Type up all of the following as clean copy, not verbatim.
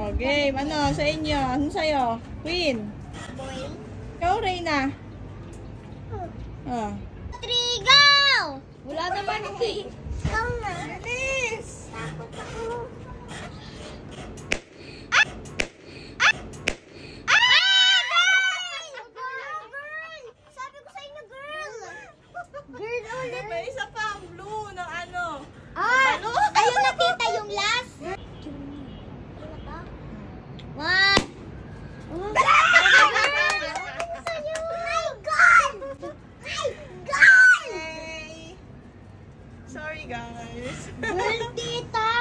Oh, game. Ano sa inyo? Ano sa'yo? Queen. Boy. Ikaw, Reyna. Oh. 3, go! Wala naman si. Ikaw na. Bilis. Takot ako. Sabi ko sa inyo, girl. Girl ulit. May isa pang blue ng ano. Ayun nakita yung last. One. Sorry, guys. Girl, tita.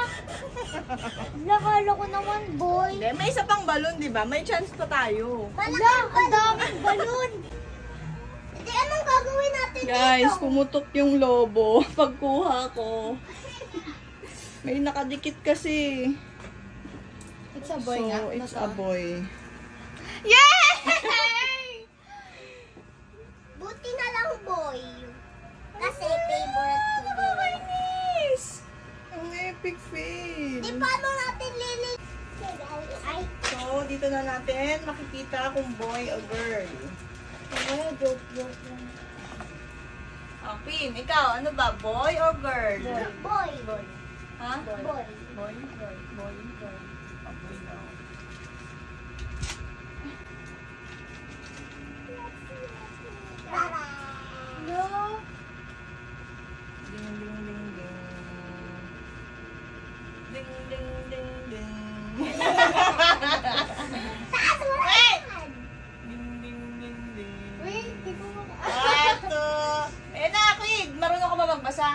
Nakala ko naman, boy. Hindi, may isa pang balon, di ba? May chance pa tayo. Wala, ang daming balon. Hindi, anong gagawin natin Guys, dito? pumutok yung lobo. Pagkuha ko. May nakadikit kasi. It's a boy nga. So, it's a boy. Buti na lang, boy. Kasi favorite ko. Nakakainis! Ang epic fail. Di paano natin lili... Ay, So, dito na natin makikita kung boy o girl. joke lang. Oh, Queen, ikaw, ano ba? Boy or girl? Boy. Ha? Boy. Boy? Boy? Boy? Oh, boy daw. No. Ding, ding, ding, ding. Ding, ding, ding, ding. Hey! Ding, ding, ding, ding. Wait, di ko Ato. Eh na, Queen. Marunong ka ba magbasa?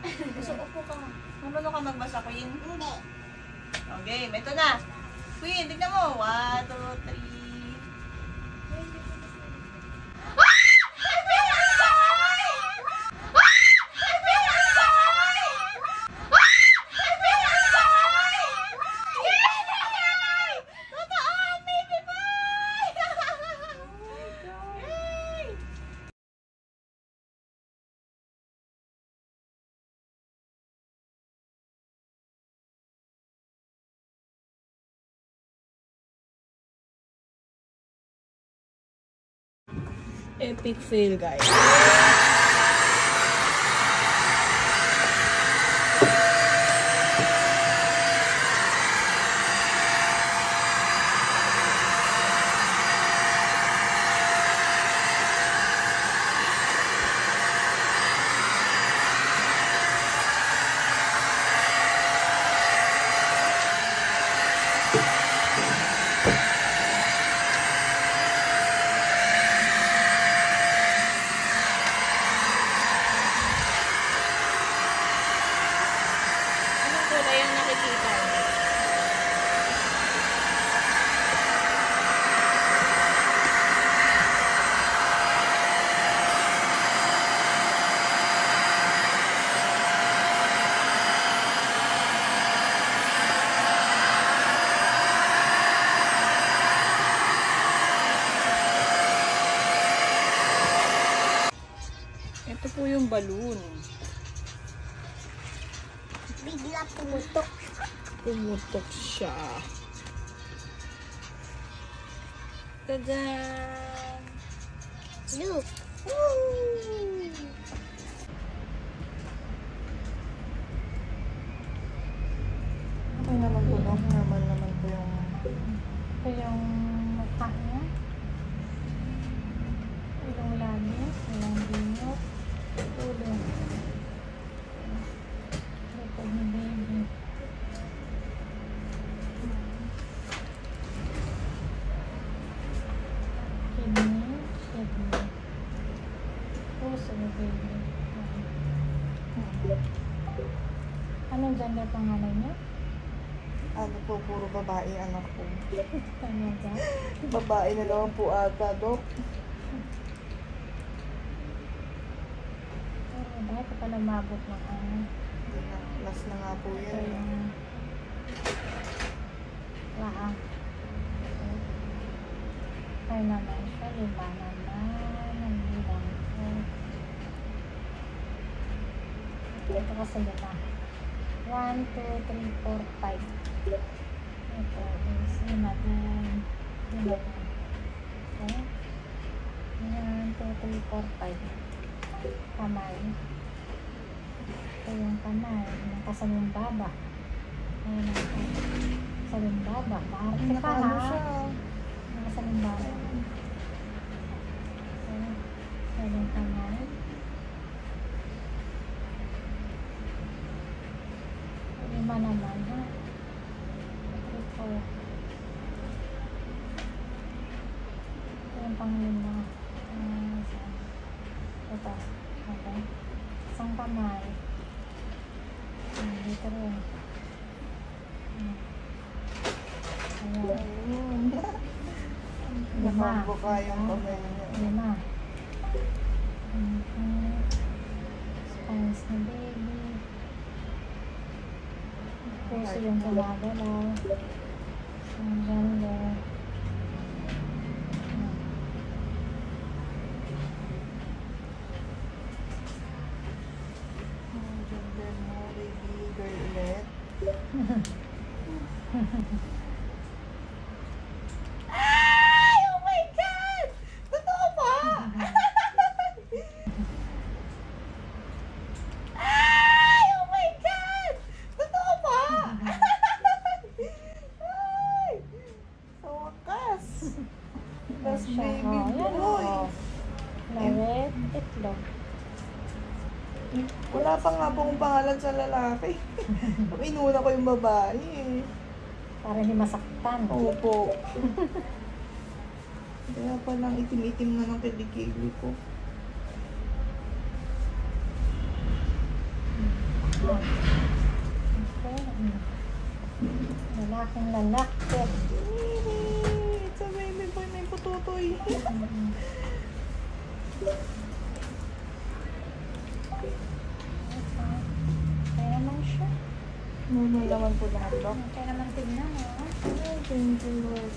Gusto upo ka. Marunong ka magbasa, Queen? Hindi. Okay, ito na. Queen, tignan mo. 1, 2, 3. Epic fail, guys. Anong kulay ang nakikita mo? Ito po yung balloon. Bigla pumutok. Pumutok siya. Tadaan! Look. Woo! Okay naman po, no? Normal naman po yung... Ito yung mukha niya. Ilong langis, ilang binot, ulo. Ito ni baby. Kidney, kidney. Puso ni baby. Anong gender pangalan niya? Ano po, puro babae anak ko. Talaga? Babae na naman po ata, Dok. Oh, dahil ka pala mabot ng ano. Last na nga po Ito yan. yung laang. Ay naman siya, lima naman. Ang bilang ko. Ito kasi yun na. 1, 2, 3, 4, 5. Ito, Okay. Ayan, 2, 3, 4, 5. Kamay. Ito yung kamay. Nakasalumbaba. Ayan ako. Salumbaba. Maarte ka Nakano ha. siya. Nakasalumbaba. Ayan. Ayan yung kamay. Lima naman ha. 3, 4. Ito yung panglima. Ito. Okay. Isang kamay. Dito rin. Ayan. Ayun. Lima. Nakabuka yung kamay niya. Lima. Spines na baby. Puso yung gumagalaw. Ang ganda. Ang ganda mo, baby girllet. Ay! Oh my God! Totoo ba? Ay! Oh my God! Totoo ba? Ay! Sa wakas. Last Siya, baby oh, yan, boy. oh. Lawet, itlog. Wala pa nga pong pangalan sa lalaki. Inuna ko yung babae eh. Para hindi masaktan. Opo. Kaya palang itim-itim na ng kilikili ko. Okay. Lalaking lalaki. It's a baby boy, may pututoy. Kaya naman siya. Normal naman po lahat to. Kaya naman tignan mo. Thank you, Lord.